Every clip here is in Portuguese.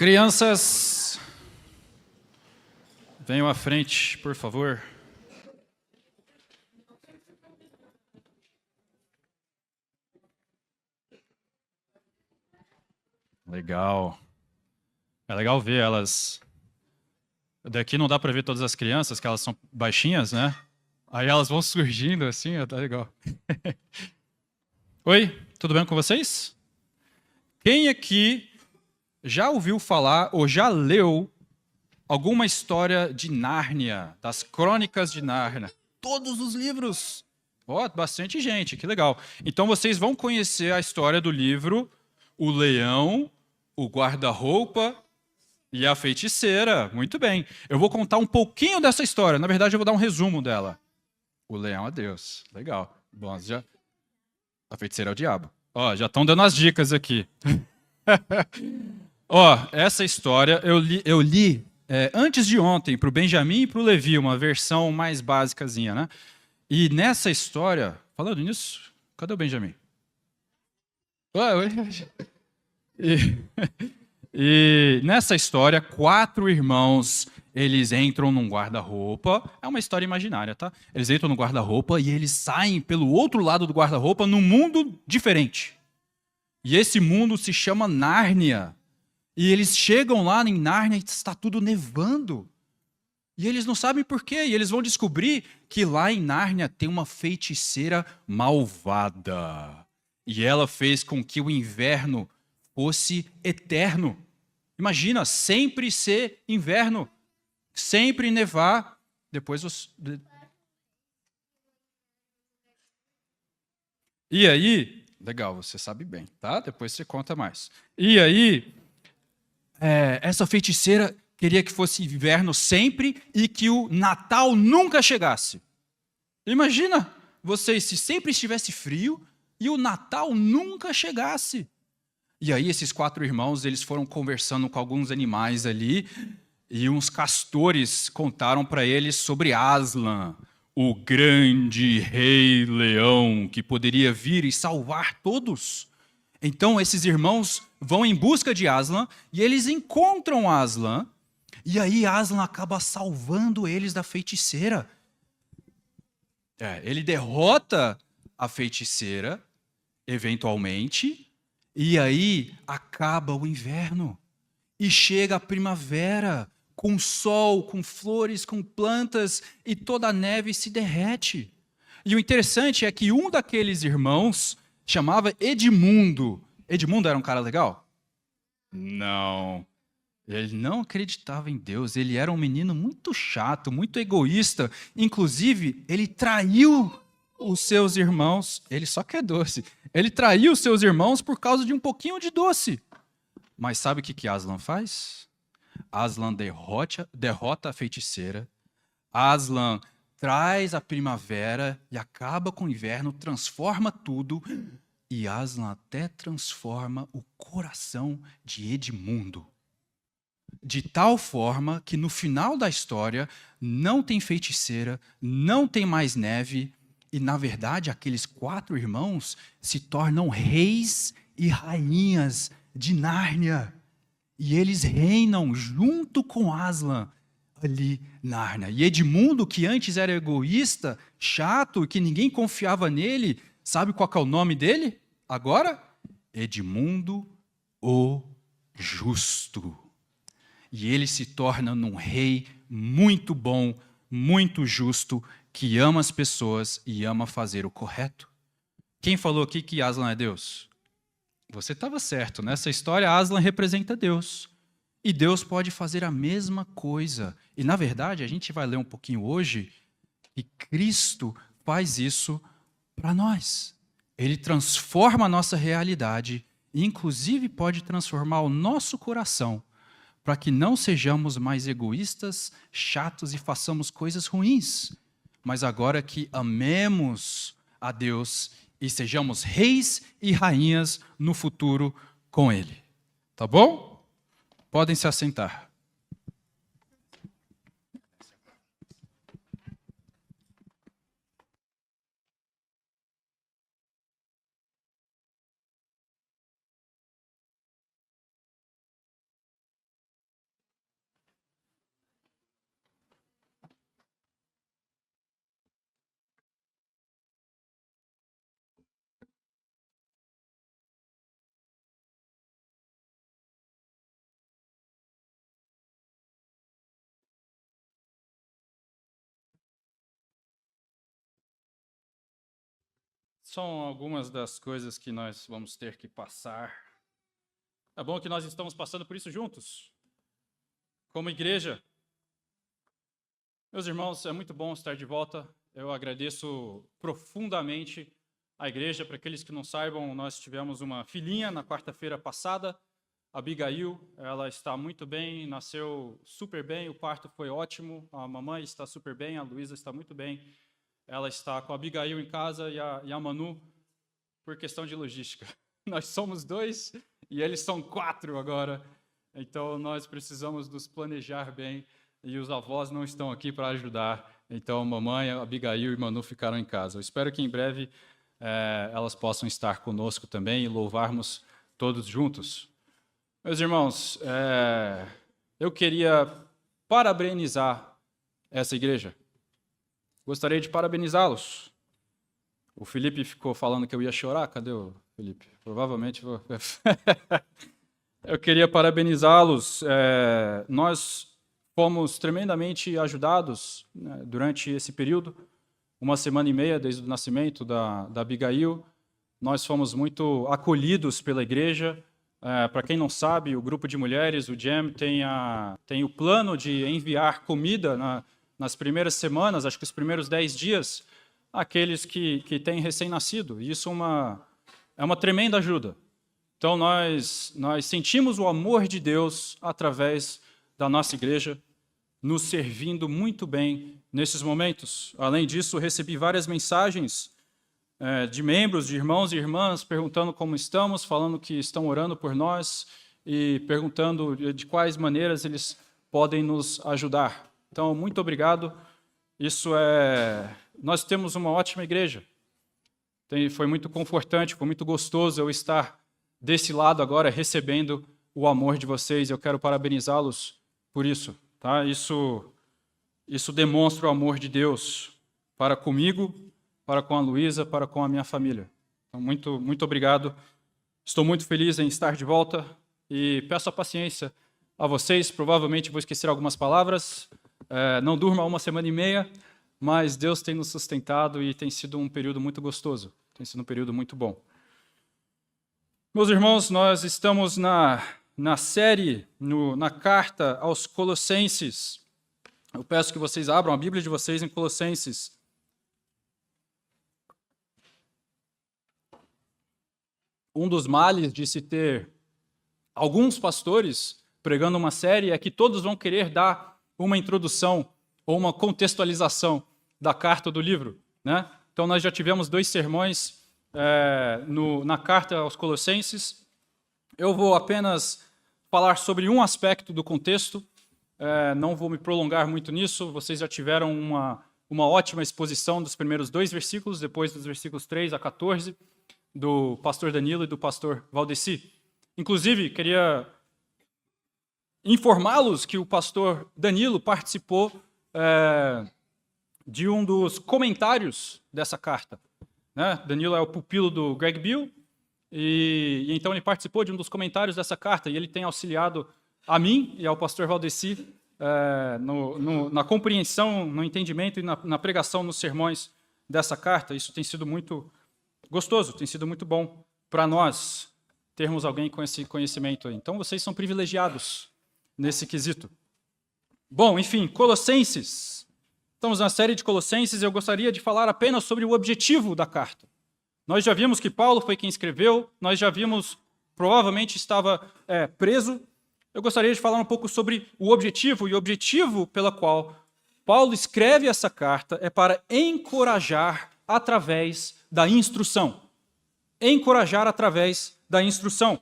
Crianças, venham à frente, por favor. Legal. É legal ver elas. Daqui não dá para ver todas as crianças, que elas são baixinhas, né? Aí elas vão surgindo assim, ó, tá legal. Oi, tudo bem com vocês? Quem aqui já ouviu falar ou já leu alguma história de Nárnia, das Crônicas de Nárnia? Todos os livros. Ó, bastante gente, que legal. Então vocês vão conhecer a história do livro O Leão, o Guarda-Roupa e a Feiticeira. Muito bem. Eu vou contar um pouquinho dessa história. Na verdade, eu vou dar um resumo dela. O leão é Deus. Legal. Bom, já... A feiticeira é o diabo. Ó, já estão dando as dicas aqui. Ó, essa história eu li antes de ontem para o Benjamin e para o Levi, uma versão mais básicazinha, né? E nessa história, falando nisso, cadê o Benjamin? Ué. E, e nessa história, 4 irmãos, eles entram num guarda-roupa. É uma história imaginária, tá? Eles entram no guarda-roupa e eles saem pelo outro lado do guarda-roupa num mundo diferente. E esse mundo se chama Nárnia. E eles chegam lá em Nárnia e está tudo nevando. E eles não sabem por quê. E eles vão descobrir que lá em Nárnia tem uma feiticeira malvada. E ela fez com que o inverno fosse eterno. Imagina, sempre ser inverno, sempre nevar. Depois E aí, legal, você sabe bem, tá? Depois você conta mais. E aí, essa feiticeira queria que fosse inverno sempre e que o Natal nunca chegasse. Imagina vocês se sempre estivesse frio e o Natal nunca chegasse. E aí esses 4 irmãos, eles foram conversando com alguns animais ali e uns castores contaram para eles sobre Aslan, o grande rei leão que poderia vir e salvar todos. Então esses irmãos vão em busca de Aslan e eles encontram Aslan. E aí Aslan acaba salvando eles da feiticeira. Ele derrota a feiticeira, eventualmente, e aí acaba o inverno. E chega a primavera, com sol, com flores, com plantas, e toda a neve se derrete. E o interessante é que um daqueles irmãos chamava Edmundo. Edmundo era um cara legal? Não. Ele não acreditava em Deus, ele era um menino muito chato, muito egoísta. Inclusive, ele traiu os seus irmãos. Ele só quer doce. Ele traiu os seus irmãos por causa de um pouquinho de doce. Mas sabe o que Aslan faz? Aslan derrota a feiticeira. Aslan traz a primavera e acaba com o inverno, transforma tudo. E Aslan até transforma o coração de Edmundo. De tal forma que no final da história não tem feiticeira, não tem mais neve, e na verdade aqueles 4 irmãos se tornam reis e rainhas de Nárnia. E eles reinam junto com Aslan ali na Nárnia. E Edmundo, que antes era egoísta, chato, que ninguém confiava nele, sabe qual é o nome dele agora? Edmundo o Justo. E ele se torna um rei muito bom, muito justo, que ama as pessoas e ama fazer o correto. Quem falou aqui que Aslan é Deus? Você estava certo. Nessa história, Aslan representa Deus. E Deus pode fazer a mesma coisa. E, na verdade, a gente vai ler um pouquinho hoje, e Cristo faz isso para nós. Ele transforma a nossa realidade e, inclusive, pode transformar o nosso coração para que não sejamos mais egoístas, chatos e façamos coisas ruins, mas agora que amemos a Deus e sejamos reis e rainhas no futuro com Ele. Tá bom? Podem se assentar. São algumas das coisas que nós vamos ter que passar. É bom que nós estamos passando por isso juntos, como igreja. Meus irmãos, é muito bom estar de volta. Eu agradeço profundamente a igreja. Para aqueles que não saibam, nós tivemos uma filhinha na quarta-feira passada, a Abigail. Ela está muito bem, nasceu super bem, o parto foi ótimo. A mamãe está super bem, a Luísa está muito bem. Ela está com a Abigail em casa e a Manu, por questão de logística. Nós somos 2 e eles são 4 agora. Então, nós precisamos nos planejar bem e os avós não estão aqui para ajudar. Então, mamãe, Abigail e Manu ficaram em casa. Eu espero que em breve elas possam estar conosco também e louvarmos todos juntos. Meus irmãos, eu queria parabenizar essa igreja. Gostaria de parabenizá-los. O Felipe ficou falando que eu ia chorar. Cadê o Felipe? Provavelmente vou. Eu queria parabenizá-los. Nós fomos tremendamente ajudados, né, durante esse período, 1 semana e meia desde o nascimento da Abigail. Nós fomos muito acolhidos pela igreja. Para quem não sabe, o grupo de mulheres, o GEM, tem o plano de enviar comida nas primeiras semanas, acho que os primeiros 10 dias, àqueles que têm recém-nascido. Isso é uma tremenda ajuda. Então, nós sentimos o amor de Deus através da nossa igreja, nos servindo muito bem nesses momentos. Além disso, recebi várias mensagens de membros, de irmãos e irmãs, perguntando como estamos, falando que estão orando por nós e perguntando de quais maneiras eles podem nos ajudar. Então, muito obrigado. Nós temos uma ótima igreja. Foi muito confortante, foi muito gostoso eu estar desse lado agora, recebendo o amor de vocês. Eu quero parabenizá-los por isso. Tá? Isso demonstra o amor de Deus para comigo, para com a Luísa, para com a minha família. Então, muito, muito obrigado. Estou muito feliz em estar de volta e peço a paciência a vocês. Provavelmente vou esquecer algumas palavras. Não durma 1 semana e meia, mas Deus tem nos sustentado e tem sido um período muito gostoso. Tem sido um período muito bom. Meus irmãos, nós estamos na série, na carta aos Colossenses. Eu peço que vocês abram a Bíblia de vocês em Colossenses. Um dos males de se ter alguns pastores pregando uma série é que todos vão querer dar uma introdução ou uma contextualização da carta do livro, né? Então, nós já tivemos 2 sermões na carta aos Colossenses. Eu vou apenas falar sobre um aspecto do contexto, não vou me prolongar muito nisso. Vocês já tiveram uma ótima exposição dos primeiros 2 versículos, depois dos versículos 3 a 14, do pastor Danilo e do pastor Valdeci. Inclusive, queria informá-los que o pastor Danilo participou de um dos comentários dessa carta. Né? Danilo é o pupilo do Greg Bill, e então ele participou de um dos comentários dessa carta, e ele tem auxiliado a mim e ao pastor Valdeci na compreensão, no entendimento e na pregação nos sermões dessa carta. Isso tem sido muito gostoso, tem sido muito bom para nós termos alguém com esse conhecimento aí. Então, vocês são privilegiados nesse quesito. Bom, enfim, Colossenses. Estamos na série de Colossenses e eu gostaria de falar apenas sobre o objetivo da carta. Nós já vimos que Paulo foi quem escreveu, nós já vimos, provavelmente estava preso. Eu gostaria de falar um pouco sobre o objetivo, e o objetivo pela qual Paulo escreve essa carta é para encorajar através da instrução. Encorajar através da instrução.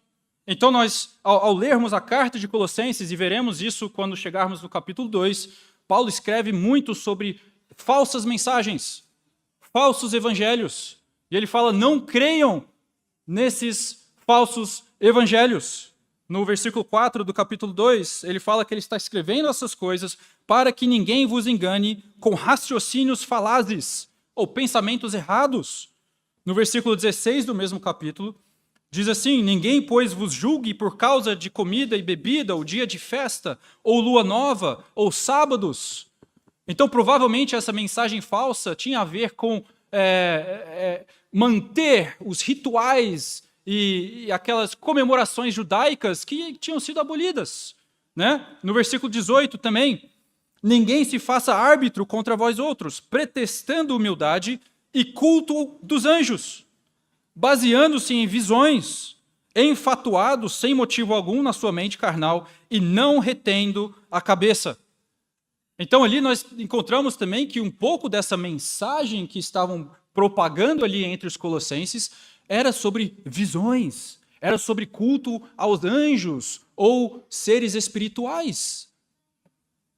Então, nós, ao lermos a carta de Colossenses, e veremos isso quando chegarmos no capítulo 2, Paulo escreve muito sobre falsas mensagens, falsos evangelhos. E ele fala, não creiam nesses falsos evangelhos. No versículo 4 do capítulo 2, ele fala que ele está escrevendo essas coisas para que ninguém vos engane com raciocínios falazes ou pensamentos errados. No versículo 16 do mesmo capítulo, diz assim, ninguém, pois, vos julgue por causa de comida e bebida, ou dia de festa, ou lua nova, ou sábados. Então, provavelmente, essa mensagem falsa tinha a ver com manter os rituais e aquelas comemorações judaicas que tinham sido abolidas. Né? No versículo 18 também, ninguém se faça árbitro contra vós outros, pretextando humildade e culto dos anjos, baseando-se em visões, enfatuado sem motivo algum na sua mente carnal e não retendo a cabeça. Então ali nós encontramos também que um pouco dessa mensagem que estavam propagando ali entre os colossenses era sobre visões, era sobre culto aos anjos ou seres espirituais.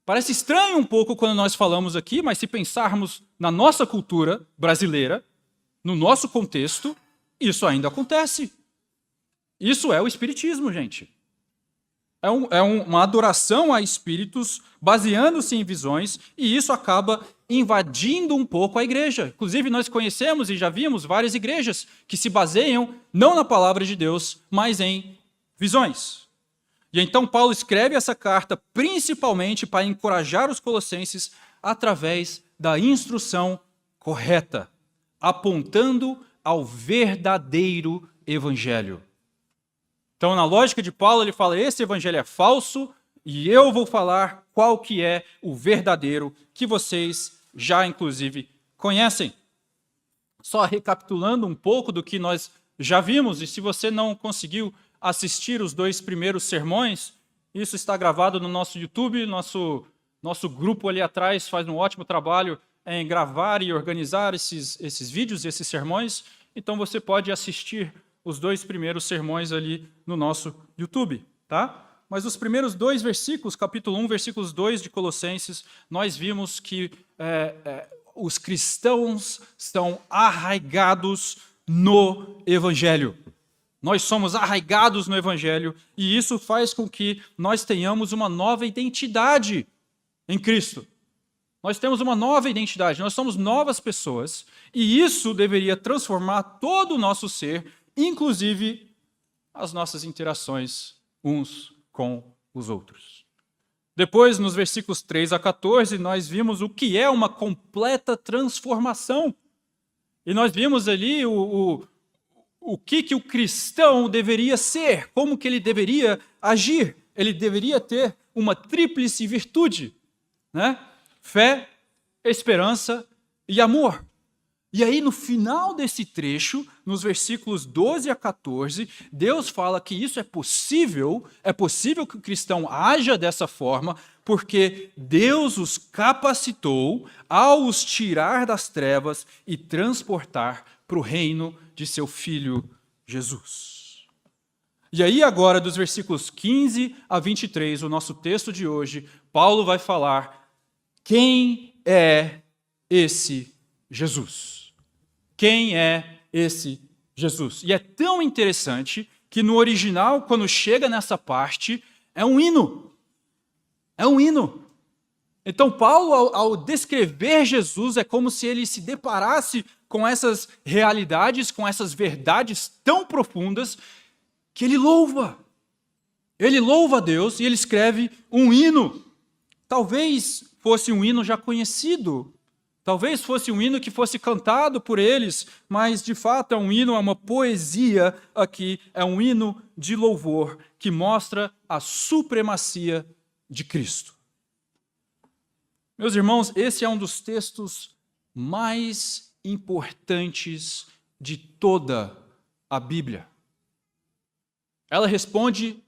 Parece estranho um pouco quando nós falamos aqui, mas se pensarmos na nossa cultura brasileira, no nosso contexto, isso ainda acontece. Isso é o espiritismo, gente. É uma adoração a espíritos baseando-se em visões, e isso acaba invadindo um pouco a igreja. Inclusive, nós conhecemos e já vimos várias igrejas que se baseiam não na palavra de Deus, mas em visões. E então Paulo escreve essa carta principalmente para encorajar os colossenses através da instrução correta, apontando ao verdadeiro evangelho. Então, na lógica de Paulo, ele fala, esse evangelho é falso e eu vou falar qual que é o verdadeiro, que vocês já, inclusive, conhecem. Só recapitulando um pouco do que nós já vimos, e se você não conseguiu assistir os 2 primeiros sermões, isso está gravado no nosso YouTube, nosso grupo ali atrás faz um ótimo trabalho em gravar e organizar esses vídeos, esses sermões, então você pode assistir os 2 primeiros sermões ali no nosso YouTube, tá? Mas os primeiros 2 versículos, capítulo 1, versículos 2 de Colossenses, nós vimos que os cristãos estão arraigados no Evangelho. Nós somos arraigados no Evangelho e isso faz com que nós tenhamos uma nova identidade em Cristo. Nós temos uma nova identidade, nós somos novas pessoas e isso deveria transformar todo o nosso ser, inclusive as nossas interações uns com os outros. Depois, nos versículos 3 a 14, nós vimos o que é uma completa transformação. E nós vimos ali o que o cristão deveria ser, como que ele deveria agir. Ele deveria ter uma tríplice virtude, né? Fé, esperança e amor. E aí, no final desse trecho, nos versículos 12 a 14, Deus fala que isso é possível que o cristão haja dessa forma, porque Deus os capacitou ao os tirar das trevas e transportar para o reino de seu Filho Jesus. E aí, agora, dos versículos 15 a 23, o nosso texto de hoje, Paulo vai falar quem é esse Jesus. Quem é esse Jesus? E é tão interessante que no original, quando chega nessa parte, é um hino. É um hino. Então, Paulo, ao descrever Jesus, é como se ele se deparasse com essas realidades, com essas verdades tão profundas, que ele louva. Ele louva a Deus e ele escreve um hino. Talvez fosse um hino já conhecido, talvez fosse um hino que fosse cantado por eles, mas de fato é um hino, é uma poesia aqui, é um hino de louvor que mostra a supremacia de Cristo. Meus irmãos, esse é um dos textos mais importantes de toda a Bíblia. Ela responde,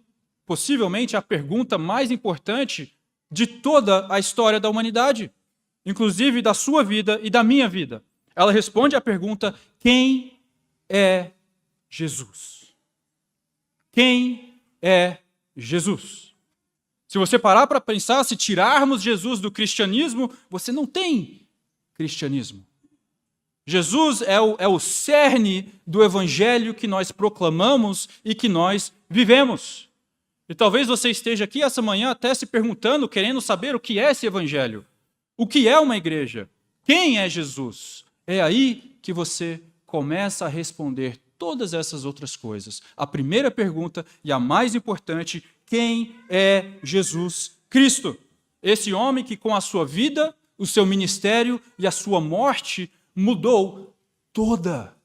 possivelmente, a pergunta mais importante de toda a história da humanidade, inclusive da sua vida e da minha vida. Ela responde à pergunta: quem é Jesus? Quem é Jesus? Se você parar para pensar, se tirarmos Jesus do cristianismo, você não tem cristianismo. Jesus é o cerne do evangelho que nós proclamamos e que nós vivemos. E talvez você esteja aqui essa manhã até se perguntando, querendo saber o que é esse evangelho. O que é uma igreja? Quem é Jesus? É aí que você começa a responder todas essas outras coisas. A primeira pergunta e a mais importante: quem é Jesus Cristo? Esse homem que com a sua vida, o seu ministério e a sua morte mudou toda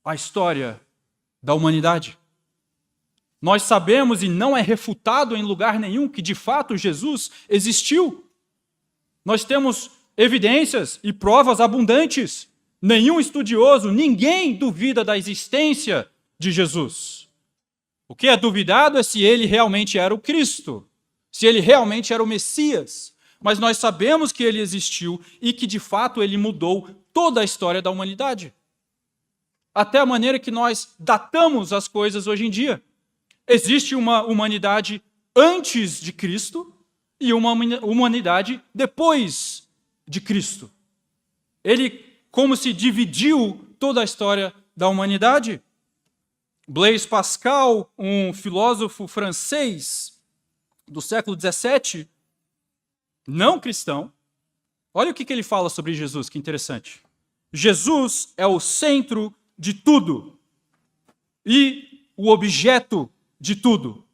a história da humanidade. Nós sabemos, e não é refutado em lugar nenhum, que de fato Jesus existiu. Nós temos evidências e provas abundantes. Nenhum estudioso, ninguém duvida da existência de Jesus. O que é duvidado é se ele realmente era o Cristo, se ele realmente era o Messias. Mas nós sabemos que ele existiu e que de fato ele mudou toda a história da humanidade. Até a maneira que nós datamos as coisas hoje em dia. Existe uma humanidade antes de Cristo e uma humanidade depois de Cristo. Ele como se dividiu toda a história da humanidade. Blaise Pascal, um filósofo francês do século XVII, não cristão, olha o que ele fala sobre Jesus, que interessante. Jesus é o centro de tudo e o objeto de tudo.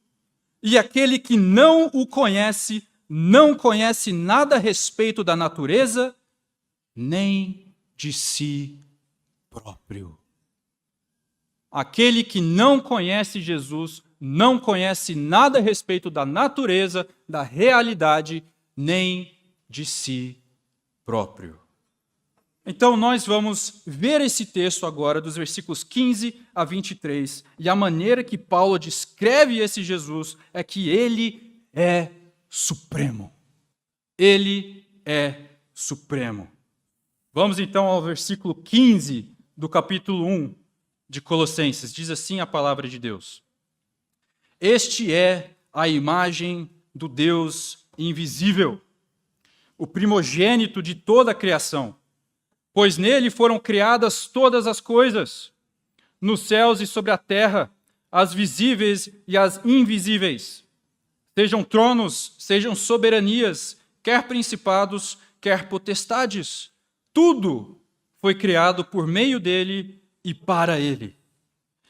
E aquele que não o conhece, não conhece nada a respeito da natureza, nem de si próprio. Aquele que não conhece Jesus, não conhece nada a respeito da natureza, da realidade, nem de si próprio. Então, nós vamos ver esse texto agora, dos versículos 15 a 23, e a maneira que Paulo descreve esse Jesus é que ele é supremo. Ele é supremo. Vamos então ao versículo 15 do capítulo 1 de Colossenses. Diz assim a palavra de Deus: Este é a imagem do Deus invisível, o primogênito de toda a criação. Pois nele foram criadas todas as coisas, nos céus e sobre a terra, as visíveis e as invisíveis. Sejam tronos, sejam soberanias, quer principados, quer potestades. Tudo foi criado por meio dele e para ele.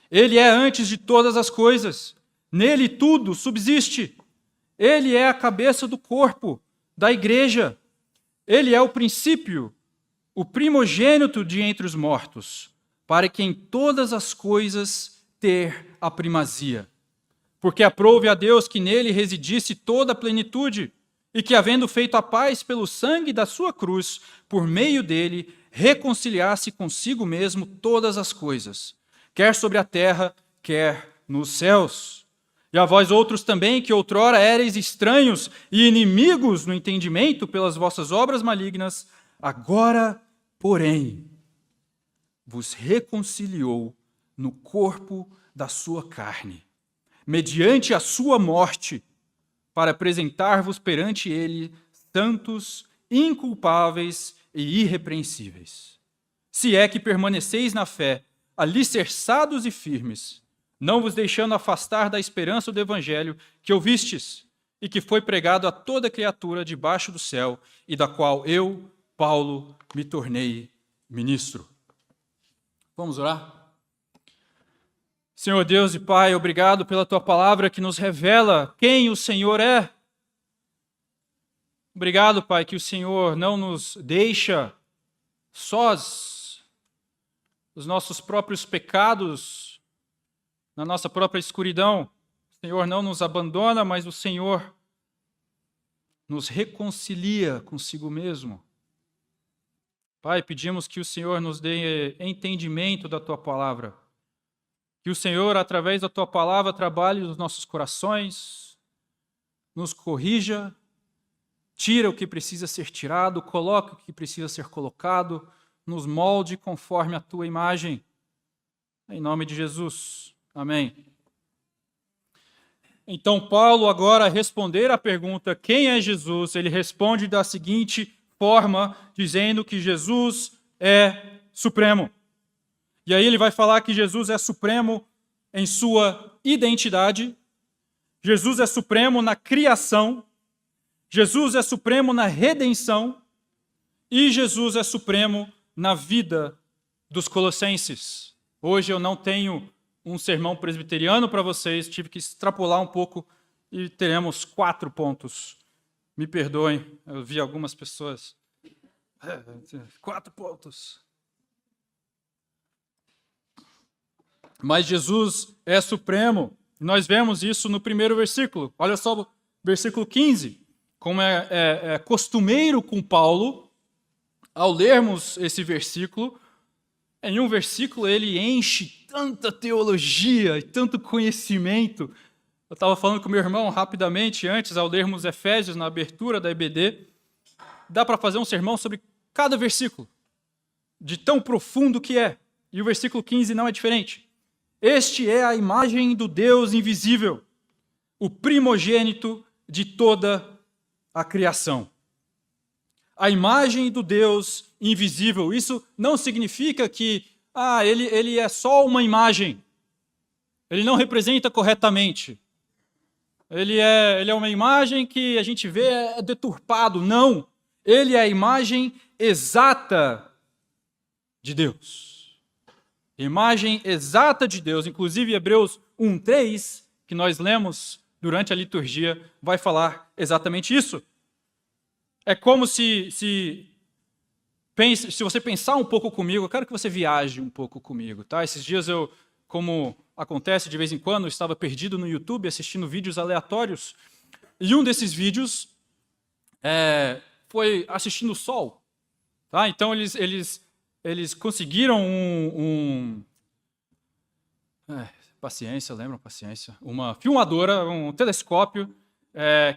Ele é antes de todas as coisas. Nele tudo subsiste. Ele é a cabeça do corpo, da igreja. Ele é o princípio, o primogênito de entre os mortos, para que em todas as coisas ter a primazia. Porque aprouve a Deus que nele residisse toda a plenitude, e que, havendo feito a paz pelo sangue da sua cruz, por meio dele, reconciliasse consigo mesmo todas as coisas, quer sobre a terra, quer nos céus. E a vós outros também, que outrora éreis estranhos e inimigos no entendimento pelas vossas obras malignas, agora, porém, vos reconciliou no corpo da sua carne, mediante a sua morte, para apresentar-vos perante ele santos, inculpáveis e irrepreensíveis. Se é que permaneceis na fé, alicerçados e firmes, não vos deixando afastar da esperança do evangelho que ouvistes e que foi pregado a toda criatura debaixo do céu e da qual eu, Paulo, me tornei ministro. Vamos orar? Senhor Deus e Pai, obrigado pela Tua palavra que nos revela quem o Senhor é. Obrigado, Pai, que o Senhor não nos deixa sós, os nossos próprios pecados, na nossa própria escuridão. O Senhor não nos abandona, mas o Senhor nos reconcilia consigo mesmo. Pai, pedimos que o Senhor nos dê entendimento da Tua palavra. Que o Senhor, através da Tua palavra, trabalhe nos nossos corações, nos corrija, tira o que precisa ser tirado, coloca o que precisa ser colocado, nos molde conforme a Tua imagem. Em nome de Jesus. Amém. Então, Paulo, agora, a responder à pergunta quem é Jesus, ele responde da seguinte forma, dizendo que Jesus é supremo. E aí ele vai falar que Jesus é supremo em sua identidade, Jesus é supremo na criação, Jesus é supremo na redenção e Jesus é supremo na vida dos colossenses. Hoje eu não tenho um sermão presbiteriano para vocês, tive que extrapolar um pouco e teremos 4 pontos. Me perdoem, eu vi algumas pessoas. 4 pontos. mas Jesus é supremo. Nós vemos isso no primeiro versículo. Olha só o versículo 15. Como é costumeiro com Paulo, ao lermos esse versículo, em um versículo ele enche tanta teologia e tanto conhecimento. Eu estava falando com meu irmão rapidamente antes, ao lermos Efésios na abertura da EBD. Dá para fazer um sermão sobre cada versículo, de tão profundo que é. E o versículo 15 não é diferente. Este é a imagem do Deus invisível, o primogênito de toda a criação. A imagem do Deus invisível. Isso não significa que ele é só uma imagem. Ele não representa corretamente. Ele é uma imagem que a gente vê é deturpado. Não. Ele é a imagem exata de Deus. Imagem exata de Deus. Inclusive, Hebreus 1:3, que nós lemos durante a liturgia, vai falar exatamente isso. É como se você pensar um pouco comigo, eu quero que você viaje um pouco comigo, tá? Esses dias eu, como acontece de vez em quando, eu estava perdido no YouTube assistindo vídeos aleatórios, e um desses vídeos foi assistindo o sol, tá? Então eles conseguiram paciência, lembram? Paciência. Uma filmadora, um telescópio,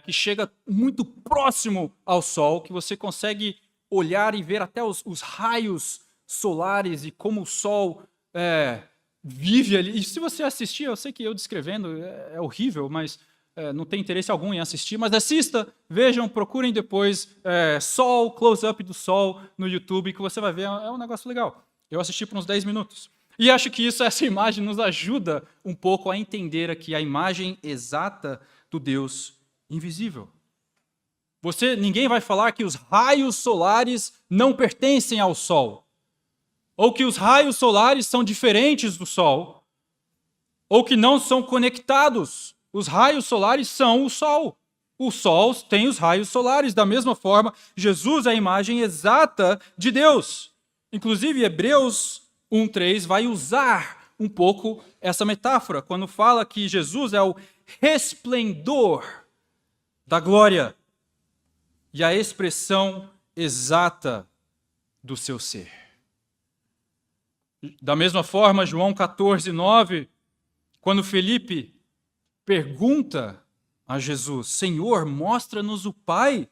que chega muito próximo ao Sol, que você consegue olhar e ver até os raios solares e como o Sol vive ali. E se você assistir, eu sei que eu descrevendo é horrível, mas não tem interesse algum em assistir, mas assista, vejam, procurem depois Sol, close-up do Sol no YouTube, que você vai ver, é um negócio legal. Eu assisti por uns 10 minutos. E acho que essa imagem nos ajuda um pouco a entender aqui a imagem exata do Deus invisível. Ninguém vai falar que os raios solares não pertencem ao Sol, ou que os raios solares são diferentes do Sol, ou que não são conectados. Os raios solares são o Sol. O Sol tem os raios solares. Da mesma forma, Jesus é a imagem exata de Deus. Inclusive, Hebreus 1:3 vai usar um pouco essa metáfora, quando fala que Jesus é o resplendor da glória e a expressão exata do seu ser. Da mesma forma, João 14:9, quando Felipe pergunta a Jesus, Senhor, mostra-nos o Pai,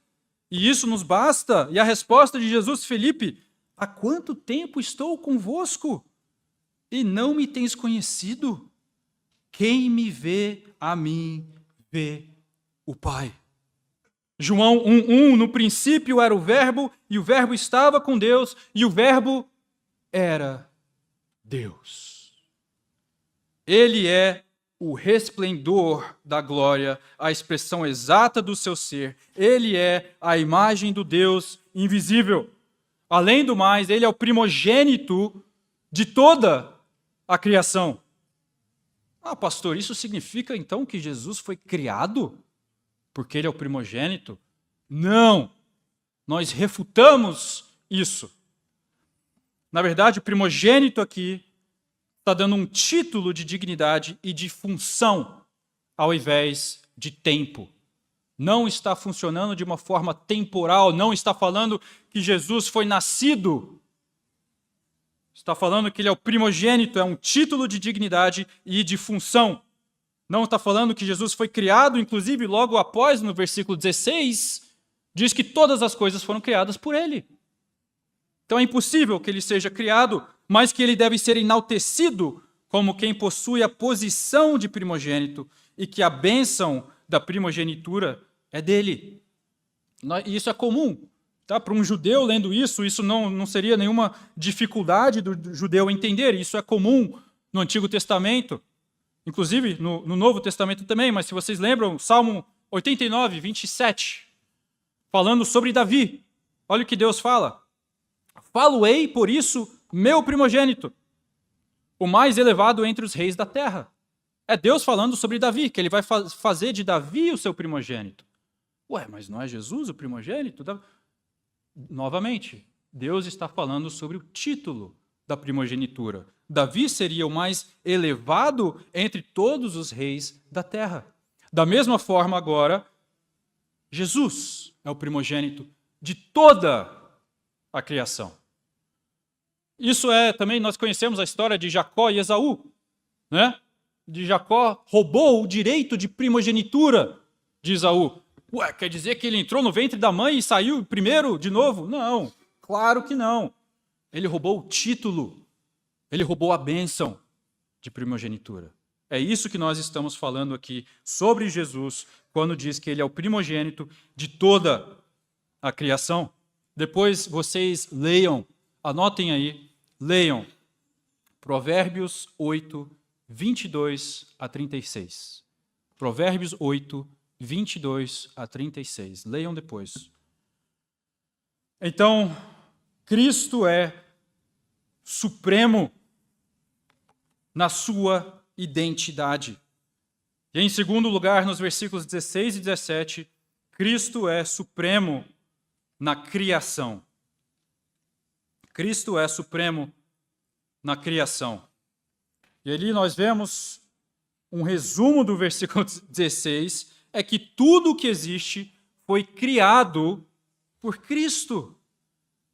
e isso nos basta. E a resposta de Jesus, Felipe, há quanto tempo estou convosco e não me tens conhecido? Quem me vê, a mim vê o Pai. João 1:1, no princípio era o Verbo, e o Verbo estava com Deus, e o Verbo era Deus. Ele é o resplendor da glória, a expressão exata do seu ser. Ele é a imagem do Deus invisível. Além do mais, ele é o primogênito de toda a criação. Pastor, isso significa então que Jesus foi criado porque ele é o primogênito? Não! Nós refutamos isso. Na verdade, o primogênito aqui está dando um título de dignidade e de função ao invés de tempo. Não está funcionando de uma forma temporal, não está falando que Jesus foi nascido. Está falando que ele é o primogênito, é um título de dignidade e de função. Não está falando que Jesus foi criado, inclusive logo após, no versículo 16, diz que todas as coisas foram criadas por ele. Então é impossível que ele seja criado, mas que ele deve ser enaltecido como quem possui a posição de primogênito e que a bênção da primogenitura é dele. E isso é comum. Tá? Para um judeu lendo isso não seria nenhuma dificuldade do judeu entender. Isso é comum no Antigo Testamento, inclusive no Novo Testamento também, mas se vocês lembram, Salmo 89, 27, falando sobre Davi. Olha o que Deus fala. Falo-ei, por isso, meu primogênito, o mais elevado entre os reis da terra. É Deus falando sobre Davi, que ele vai fazer de Davi o seu primogênito. Mas não é Jesus o primogênito? Novamente, Deus está falando sobre o título da primogenitura. Davi seria o mais elevado entre todos os reis da terra. Da mesma forma, agora, Jesus é o primogênito de toda a criação. Isso também nós conhecemos a história de Jacó e Esaú, né? De Jacó roubou o direito de primogenitura de Esaú. Ué, quer dizer que ele entrou no ventre da mãe e saiu primeiro de novo? Não, claro que não. Ele roubou o título, ele roubou a bênção de primogenitura. É isso que nós estamos falando aqui sobre Jesus, quando diz que ele é o primogênito de toda a criação. Depois vocês leiam, anotem aí, leiam Provérbios 8, 22 a 36. Provérbios 8, 22 a 36. Leiam depois. Então, Cristo é supremo na sua identidade. E em segundo lugar, nos versículos 16 e 17, Cristo é supremo na criação. Cristo é supremo na criação. E ali nós vemos um resumo do versículo 16, é que tudo o que existe foi criado por Cristo.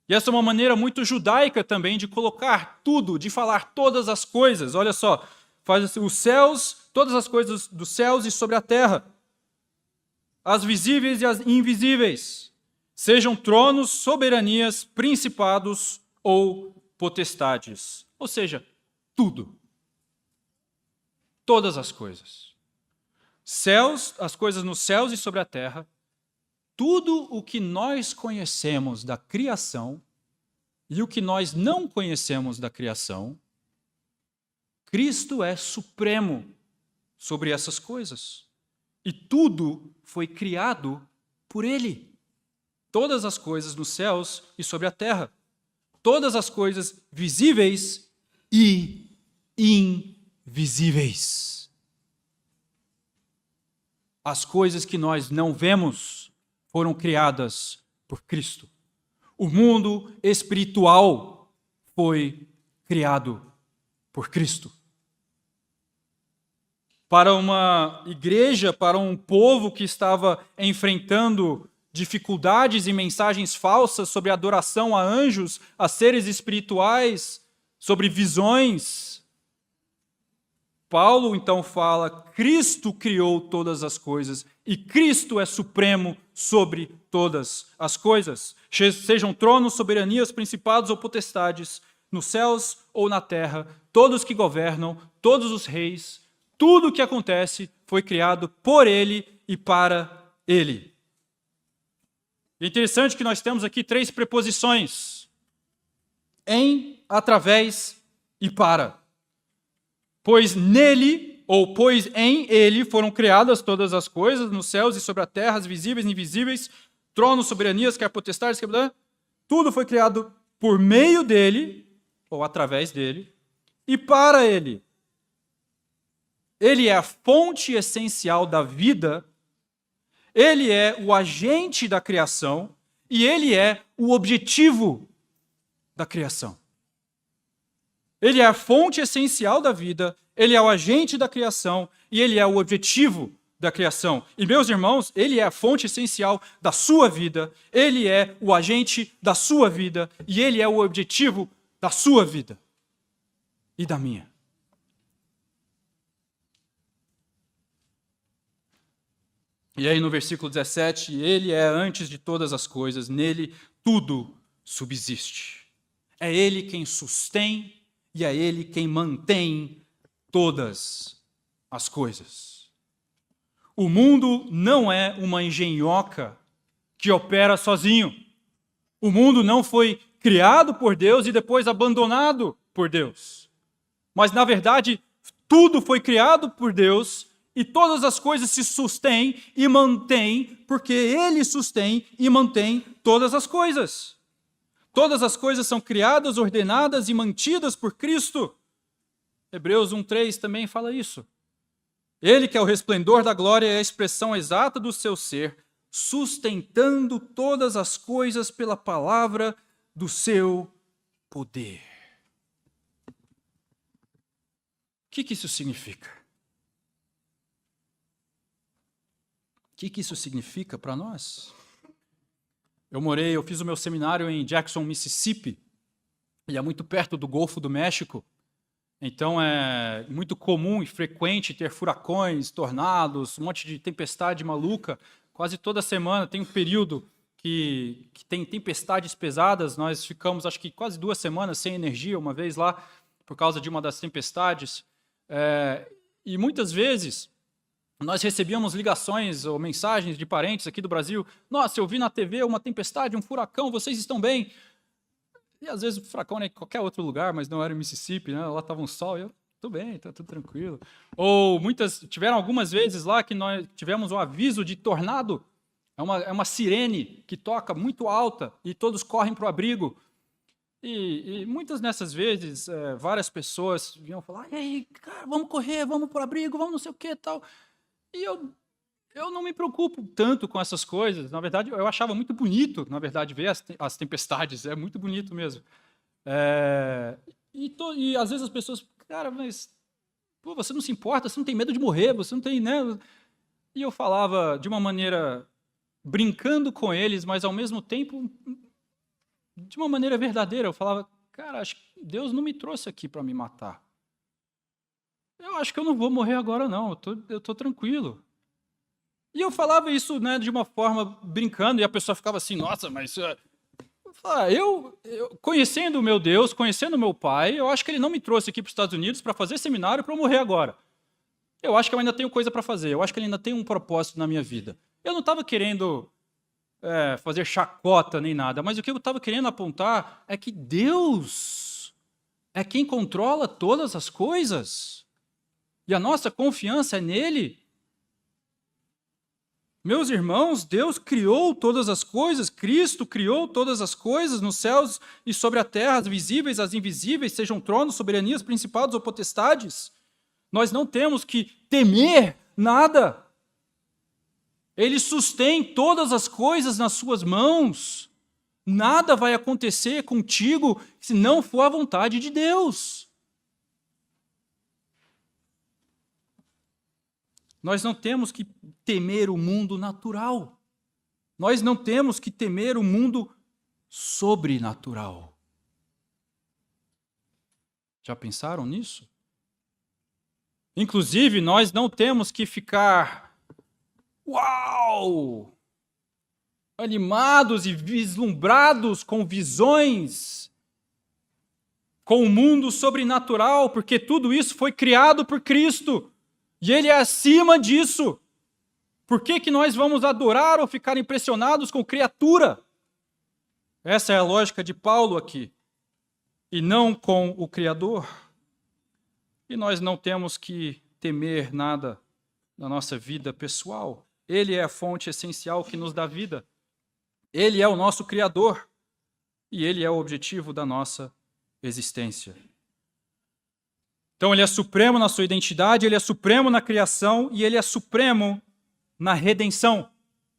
E essa é uma maneira muito judaica também de colocar tudo, de falar todas as coisas. Olha só, faz assim, os céus, todas as coisas dos céus e sobre a terra, as visíveis e as invisíveis, sejam tronos, soberanias, principados ou potestades. Ou seja, tudo. Todas as coisas. Céus, as coisas nos céus e sobre a terra, tudo o que nós conhecemos da criação e o que nós não conhecemos da criação, Cristo é supremo sobre essas coisas. E tudo foi criado por Ele. Todas as coisas nos céus e sobre a terra. Todas as coisas visíveis e invisíveis. As coisas que nós não vemos foram criadas por Cristo. O mundo espiritual foi criado por Cristo. Para uma igreja, para um povo que estava enfrentando dificuldades e mensagens falsas sobre adoração a anjos, a seres espirituais, sobre visões, Paulo então fala: Cristo criou todas as coisas e Cristo é supremo sobre todas as coisas. Sejam tronos, soberanias, principados ou potestades, nos céus ou na terra, todos que governam, todos os reis, tudo o que acontece foi criado por Ele e para Ele. É interessante que nós temos aqui 3 preposições: em, através e para. Pois nele, ou pois em ele, foram criadas todas as coisas, nos céus e sobre a terra, as visíveis e invisíveis, tronos, soberanias, quer potestades, tudo foi criado por meio dele, ou através dele, e para ele. Ele é a fonte essencial da vida, ele é o agente da criação, e ele é o objetivo da criação. Ele é a fonte essencial da vida, ele é o agente da criação e ele é o objetivo da criação. E, meus irmãos, ele é a fonte essencial da sua vida, ele é o agente da sua vida e ele é o objetivo da sua vida e da minha. E aí no versículo 17, ele é antes de todas as coisas, nele tudo subsiste. É ele quem sustém e é Ele quem mantém todas as coisas. O mundo não é uma engenhoca que opera sozinho. O mundo não foi criado por Deus e depois abandonado por Deus. Mas, na verdade, tudo foi criado por Deus e todas as coisas se sustêm e mantêm porque Ele sustém e mantém todas as coisas. Todas as coisas são criadas, ordenadas e mantidas por Cristo. Hebreus 1:3 também fala isso. Ele que é o resplendor da glória é a expressão exata do seu ser, sustentando todas as coisas pela palavra do seu poder. que isso significa? O que isso significa para nós? Eu fiz o meu seminário em Jackson, Mississippi, e é muito perto do Golfo do México. Então é muito comum e frequente ter furacões, tornados, um monte de tempestade maluca. Quase toda semana tem um período que tem tempestades pesadas. Nós ficamos, acho que quase 2 semanas sem energia uma vez lá, por causa de uma das tempestades. E muitas vezes nós recebíamos ligações ou mensagens de parentes aqui do Brasil. Nossa, eu vi na TV uma tempestade, um furacão, vocês estão bem? E às vezes o furacão era em qualquer outro lugar, mas não era em Mississippi, né? Lá estava um sol e eu, tudo bem, está tudo tranquilo. Ou tiveram algumas vezes lá que nós tivemos um aviso de tornado. É uma sirene que toca muito alta e todos correm para o abrigo. E muitas dessas vezes, várias pessoas vinham falar, e aí, cara, vamos correr, vamos para o abrigo, vamos não sei o que e tal. E eu não me preocupo tanto com essas coisas. Na verdade, eu achava muito bonito, na verdade, ver as tempestades. É muito bonito mesmo. E às vezes as pessoas, cara, mas pô, você não se importa, você não tem medo de morrer, você não tem, né? E eu falava de uma maneira brincando com eles, mas ao mesmo tempo de uma maneira verdadeira. Eu falava, cara, acho que Deus não me trouxe aqui para me matar. Eu acho que eu não vou morrer agora, não. Eu tô tranquilo. E eu falava isso, né, de uma forma brincando, e a pessoa ficava assim, nossa, mas... Eu conhecendo o meu Deus, conhecendo o meu Pai, eu acho que Ele não me trouxe aqui para os Estados Unidos para fazer seminário para eu morrer agora. Eu acho que eu ainda tenho coisa para fazer, eu acho que Ele ainda tem um propósito na minha vida. Eu não estava querendo fazer chacota nem nada, mas o que eu estava querendo apontar é que Deus é quem controla todas as coisas. E a nossa confiança é nele. Meus irmãos, Deus criou todas as coisas, Cristo criou todas as coisas nos céus e sobre a terra, as visíveis, as invisíveis, sejam tronos, soberanias, principados ou potestades. Nós não temos que temer nada. Ele sustém todas as coisas nas suas mãos. Nada vai acontecer contigo se não for a vontade de Deus. Nós não temos que temer o mundo natural. Nós não temos que temer o mundo sobrenatural. Já pensaram nisso? Inclusive, nós não temos que ficar, uau, animados e vislumbrados com visões, com o mundo sobrenatural, porque tudo isso foi criado por Cristo. E Ele é acima disso. Por que nós vamos adorar ou ficar impressionados com criatura? Essa é a lógica de Paulo aqui. E não com o Criador. E nós não temos que temer nada na nossa vida pessoal. Ele é a fonte essencial que nos dá vida. Ele é o nosso Criador. E Ele é o objetivo da nossa existência. Então, Ele é supremo na sua identidade, Ele é supremo na criação e Ele é supremo na redenção.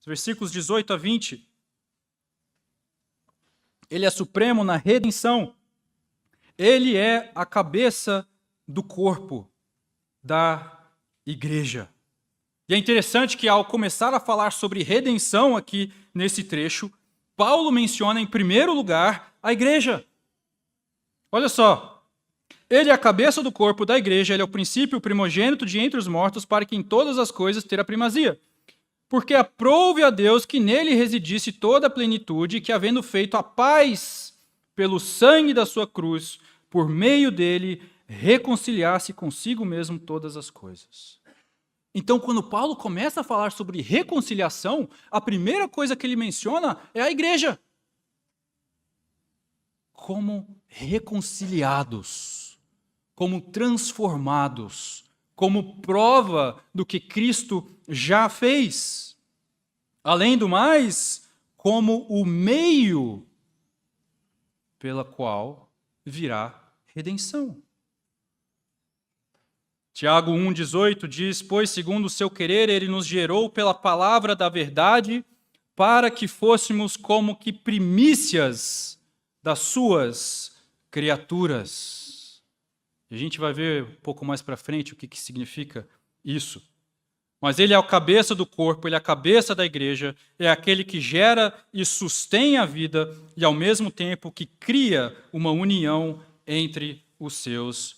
Versículos 18 a 20. Ele é supremo na redenção. Ele é a cabeça do corpo da igreja. E é interessante que, ao começar a falar sobre redenção aqui nesse trecho, Paulo menciona em primeiro lugar a igreja. Olha só. Ele é a cabeça do corpo da igreja, ele é o princípio, o primogênito de entre os mortos, para que em todas as coisas tenha primazia. Porque aprouve a Deus que nele residisse toda a plenitude, e que, havendo feito a paz pelo sangue da sua cruz, por meio dele, reconciliasse consigo mesmo todas as coisas. Então, quando Paulo começa a falar sobre reconciliação, a primeira coisa que ele menciona é a igreja. Como reconciliados. Como transformados, como prova do que Cristo já fez. Além do mais, como o meio pela qual virá redenção. Tiago 1,18 diz, pois segundo o seu querer, ele nos gerou pela palavra da verdade, para que fôssemos como que primícias das suas criaturas. E a gente vai ver um pouco mais para frente o que significa isso. Mas ele é o cabeça do corpo, ele é a cabeça da igreja, é aquele que gera e sustém a vida e, ao mesmo tempo, que cria uma união entre os seus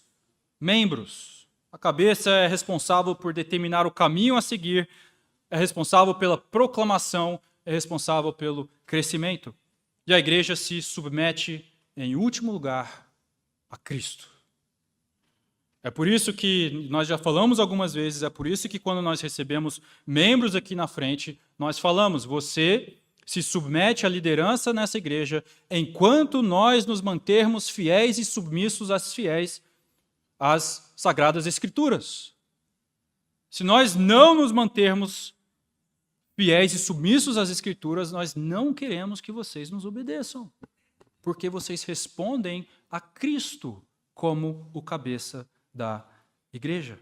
membros. A cabeça é responsável por determinar o caminho a seguir, é responsável pela proclamação, é responsável pelo crescimento. E a igreja se submete, em último lugar, a Cristo. É por isso que nós já falamos algumas vezes, é por isso que quando nós recebemos membros aqui na frente, nós falamos, você se submete à liderança nessa igreja enquanto nós nos mantermos fiéis e submissos às Sagradas Escrituras. Se nós não nos mantermos fiéis e submissos às Escrituras, nós não queremos que vocês nos obedeçam, porque vocês respondem a Cristo como o cabeça da igreja.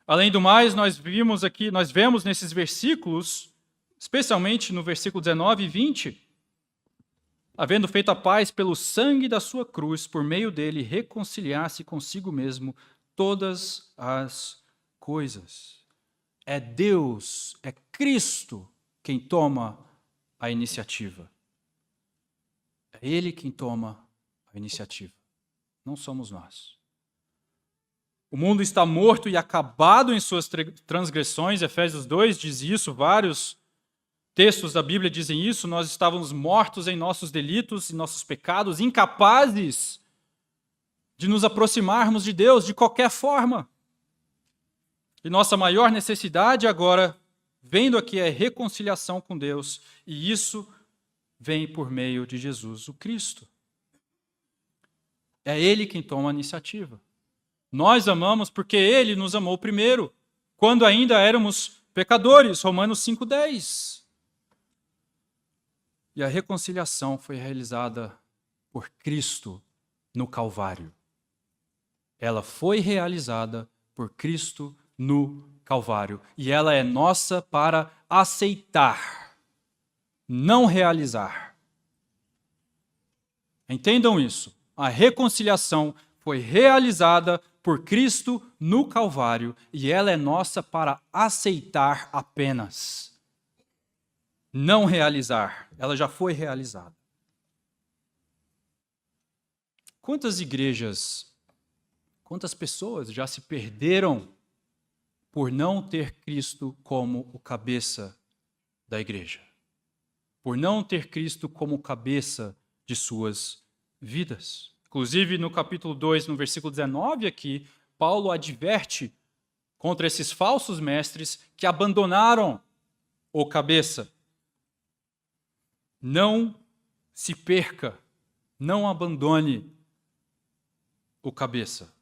Além do mais, nós vemos nesses versículos, especialmente no versículo 19 e 20, havendo feito a paz pelo sangue da sua cruz, por meio dele reconciliar-se consigo mesmo todas as coisas. É Deus, é Cristo quem toma a iniciativa. É Ele quem toma a iniciativa, não somos nós. O mundo está morto e acabado em suas transgressões. Efésios 2 diz isso, vários textos da Bíblia dizem isso. Nós estávamos mortos em nossos delitos e nossos pecados, incapazes de nos aproximarmos de Deus de qualquer forma. E nossa maior necessidade agora, vendo aqui, é reconciliação com Deus. E isso vem por meio de Jesus, o Cristo. É Ele quem toma a iniciativa. Nós amamos porque Ele nos amou primeiro, quando ainda éramos pecadores, Romanos 5,10. E a reconciliação foi realizada por Cristo no Calvário. Ela foi realizada por Cristo no Calvário. E ela é nossa para aceitar, não realizar. Entendam isso. A reconciliação foi realizada por Cristo no Calvário e ela é nossa para aceitar apenas, não realizar. Ela já foi realizada. Quantas igrejas, quantas pessoas já se perderam por não ter Cristo como o cabeça da igreja? Por não ter Cristo como cabeça de suas vidas? Inclusive, no capítulo 2, no versículo 19 aqui, Paulo adverte contra esses falsos mestres que abandonaram o cabeça. Não se perca, não abandone o cabeça.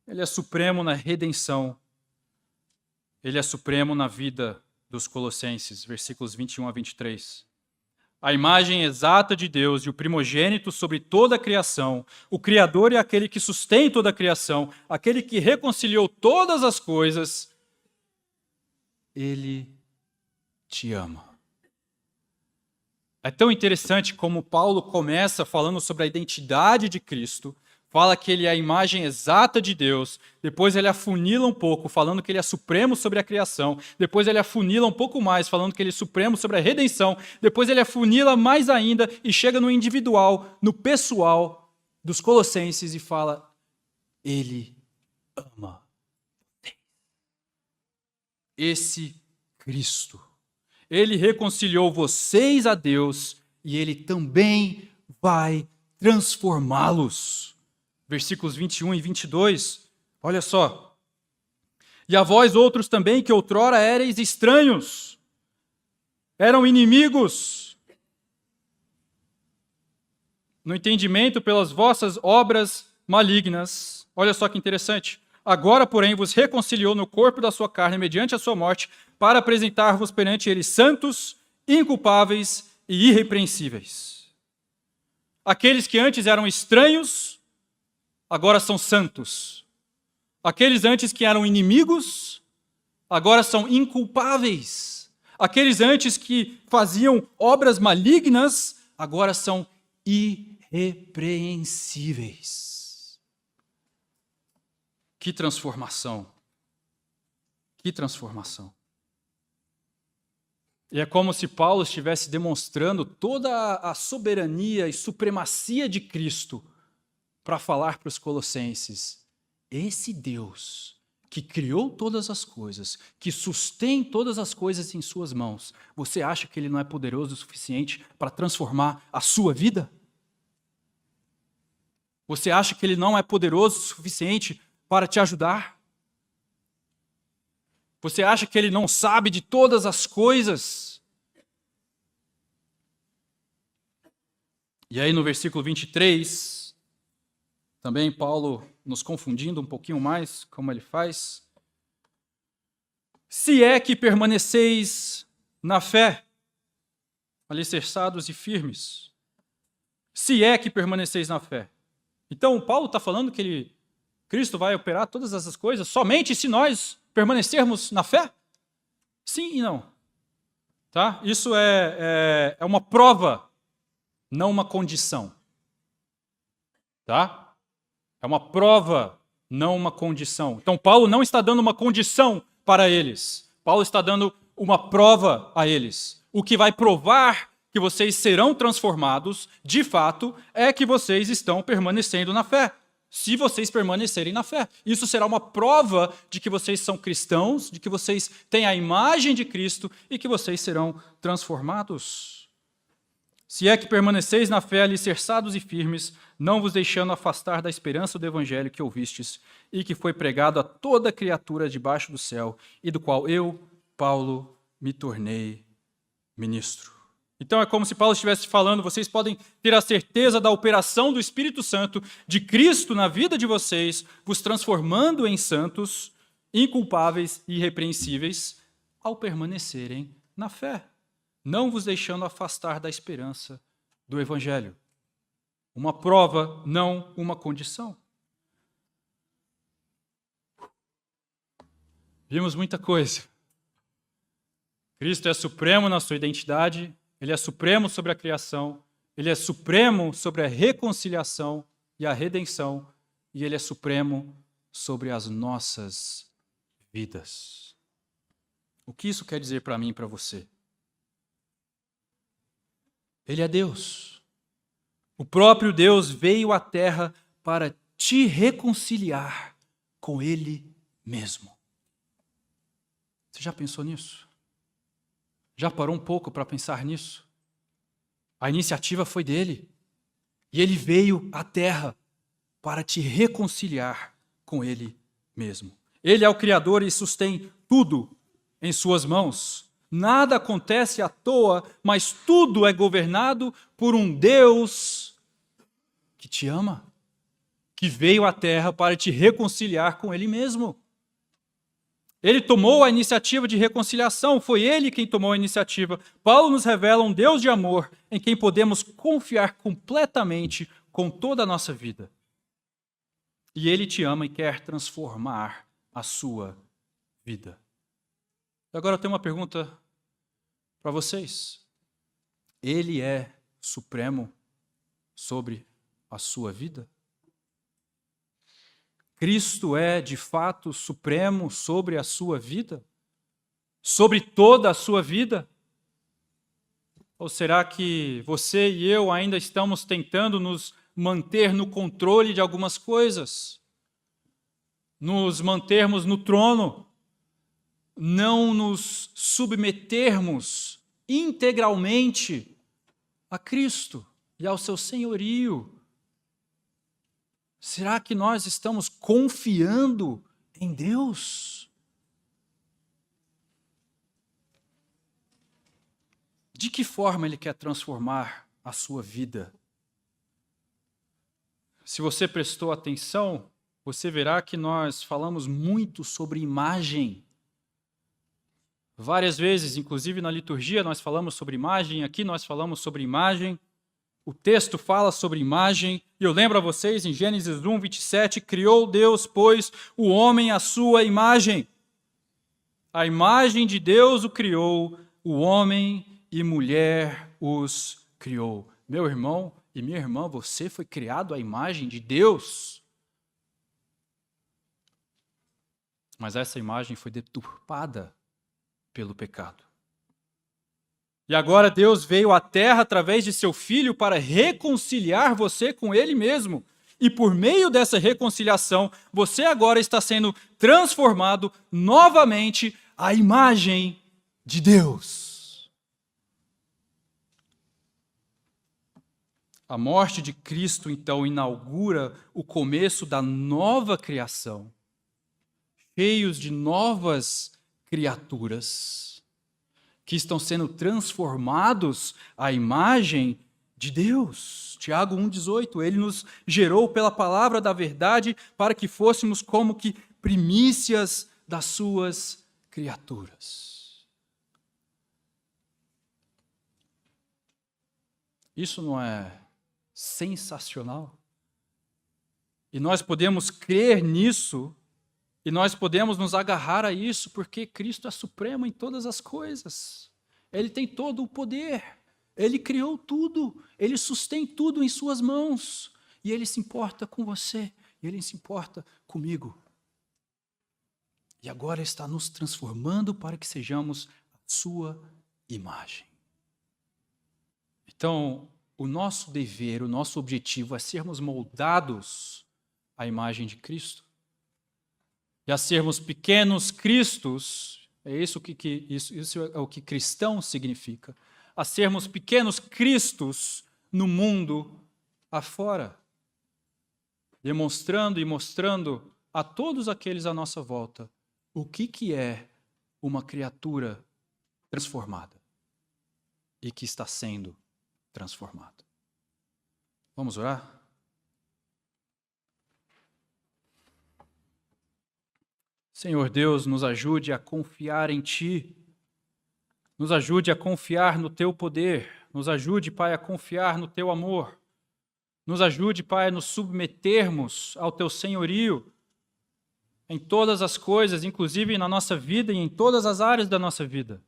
Ele é supremo na redenção, ele é supremo na vida dos colossenses, versículos 21 a 23. A imagem exata de Deus e o primogênito sobre toda a criação, o Criador é aquele que sustém toda a criação, aquele que reconciliou todas as coisas, Ele te ama. É tão interessante como Paulo começa falando sobre a identidade de Cristo, fala que ele é a imagem exata de Deus, depois ele afunila um pouco, falando que ele é supremo sobre a criação, depois ele afunila um pouco mais, falando que ele é supremo sobre a redenção, depois ele afunila mais ainda e chega no individual, no pessoal dos colossenses e fala, ele ama esse Cristo. Ele reconciliou vocês a Deus e ele também vai transformá-los. Versículos 21 e 22, olha só. E a vós outros também, que outrora éreis estranhos, eram inimigos, no entendimento pelas vossas obras malignas. Olha só que interessante. Agora, porém, vos reconciliou no corpo da sua carne, mediante a sua morte, para apresentar-vos perante ele santos, inculpáveis e irrepreensíveis. Aqueles que antes eram estranhos, agora são santos. Aqueles antes que eram inimigos, agora são inculpáveis. Aqueles antes que faziam obras malignas, agora são irrepreensíveis. Que transformação! Que transformação! E é como se Paulo estivesse demonstrando toda a soberania e supremacia de Cristo para falar para os colossenses: esse Deus que criou todas as coisas, que sustém todas as coisas em suas mãos, você acha que ele não é poderoso o suficiente para transformar a sua vida? Você acha que ele não é poderoso o suficiente para te ajudar? Você acha que ele não sabe de todas as coisas? E aí no versículo 23, também Paulo nos confundindo um pouquinho mais, como ele faz. Se é que permaneceis na fé, alicerçados e firmes. Se é que permaneceis na fé. Então, Paulo está falando que Cristo vai operar todas essas coisas somente se nós permanecermos na fé? Sim e não. Tá? Isso é uma prova, não uma condição. Tá? É uma prova, não uma condição. Então, Paulo não está dando uma condição para eles. Paulo está dando uma prova a eles. O que vai provar que vocês serão transformados, de fato, é que vocês estão permanecendo na fé. Se vocês permanecerem na fé. Isso será uma prova de que vocês são cristãos, de que vocês têm a imagem de Cristo e que vocês serão transformados. Se é que permaneceis na fé, alicerçados e firmes, não vos deixando afastar da esperança do evangelho que ouvistes e que foi pregado a toda criatura debaixo do céu e do qual eu, Paulo, me tornei ministro. Então é como se Paulo estivesse falando, vocês podem ter a certeza da operação do Espírito Santo, de Cristo na vida de vocês, vos transformando em santos, inculpáveis e irrepreensíveis, ao permanecerem na fé, não vos deixando afastar da esperança do Evangelho. Uma prova, não uma condição. Vimos muita coisa. Cristo é supremo na sua identidade, ele é supremo sobre a criação, ele é supremo sobre a reconciliação e a redenção, e ele é supremo sobre as nossas vidas. O que isso quer dizer para mim e para você? Ele é Deus. O próprio Deus veio à terra para te reconciliar com Ele mesmo. Você já pensou nisso? Já parou um pouco para pensar nisso? A iniciativa foi dele. E ele veio à terra para te reconciliar com ele mesmo. Ele é o Criador e sustém tudo em suas mãos. Nada acontece à toa, mas tudo é governado por um Deus que te ama, que veio à terra para te reconciliar com ele mesmo. Ele tomou a iniciativa de reconciliação, foi ele quem tomou a iniciativa. Paulo nos revela um Deus de amor em quem podemos confiar completamente com toda a nossa vida. E ele te ama e quer transformar a sua vida. Agora eu tenho uma pergunta para vocês. Ele é supremo sobre a sua vida? Cristo é, de fato, supremo sobre a sua vida? Sobre toda a sua vida? Ou será que você e eu ainda estamos tentando nos manter no controle de algumas coisas? Nos mantermos no trono? Não nos submetermos integralmente a Cristo e ao seu senhorio? Será que nós estamos confiando em Deus? De que forma Ele quer transformar a sua vida? Se você prestou atenção, você verá que nós falamos muito sobre imagem. Várias vezes, inclusive na liturgia, nós falamos sobre imagem, aqui nós falamos sobre imagem. O texto fala sobre imagem, e eu lembro a vocês, em Gênesis 1, 27, criou Deus, pois, o homem à sua imagem. A imagem de Deus o criou, o homem e mulher os criou. Meu irmão e minha irmã, você foi criado à imagem de Deus. Mas essa imagem foi deturpada pelo pecado. E agora Deus veio à terra através de seu Filho para reconciliar você com Ele mesmo. E por meio dessa reconciliação, você agora está sendo transformado novamente à imagem de Deus. A morte de Cristo, então, inaugura o começo da nova criação, cheios de novas criaturas, que estão sendo transformados à imagem de Deus. Tiago 1,18, ele nos gerou pela palavra da verdade para que fôssemos como que primícias das suas criaturas. Isso não é sensacional? E nós podemos crer nisso, e nós podemos nos agarrar a isso, porque Cristo é supremo em todas as coisas. Ele tem todo o poder. Ele criou tudo. Ele sustém tudo em suas mãos. E Ele se importa com você. E Ele se importa comigo. E agora está nos transformando para que sejamos a sua imagem. Então, o nosso dever, o nosso objetivo é sermos moldados à imagem de Cristo. E a sermos pequenos cristos, isso é o que cristão significa, a sermos pequenos cristos no mundo afora, demonstrando e mostrando a todos aqueles à nossa volta o que é uma criatura transformada e que está sendo transformada. Vamos orar? Senhor Deus, nos ajude a confiar em Ti, nos ajude a confiar no Teu poder, nos ajude, Pai, a confiar no Teu amor, nos ajude, Pai, a nos submetermos ao Teu senhorio em todas as coisas, inclusive na nossa vida e em todas as áreas da nossa vida.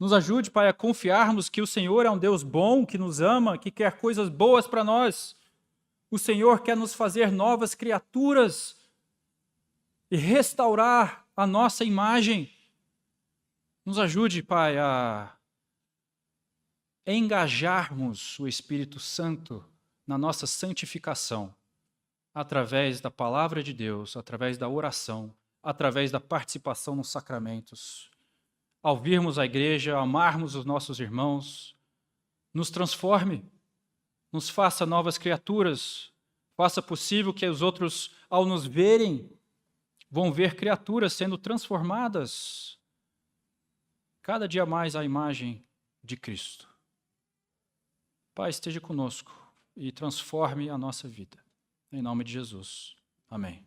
Nos ajude, Pai, a confiarmos que o Senhor é um Deus bom, que nos ama, que quer coisas boas para nós. O Senhor quer nos fazer novas criaturas e restaurar a nossa imagem. Nos ajude, Pai, a engajarmos o Espírito Santo na nossa santificação, através da palavra de Deus, através da oração, através da participação nos sacramentos. Ao virmos a igreja, amarmos os nossos irmãos, nos transforme, nos faça novas criaturas, faça possível que os outros, ao nos verem, vão ver criaturas sendo transformadas cada dia mais à imagem de Cristo. Pai, esteja conosco e transforme a nossa vida. Em nome de Jesus. Amém.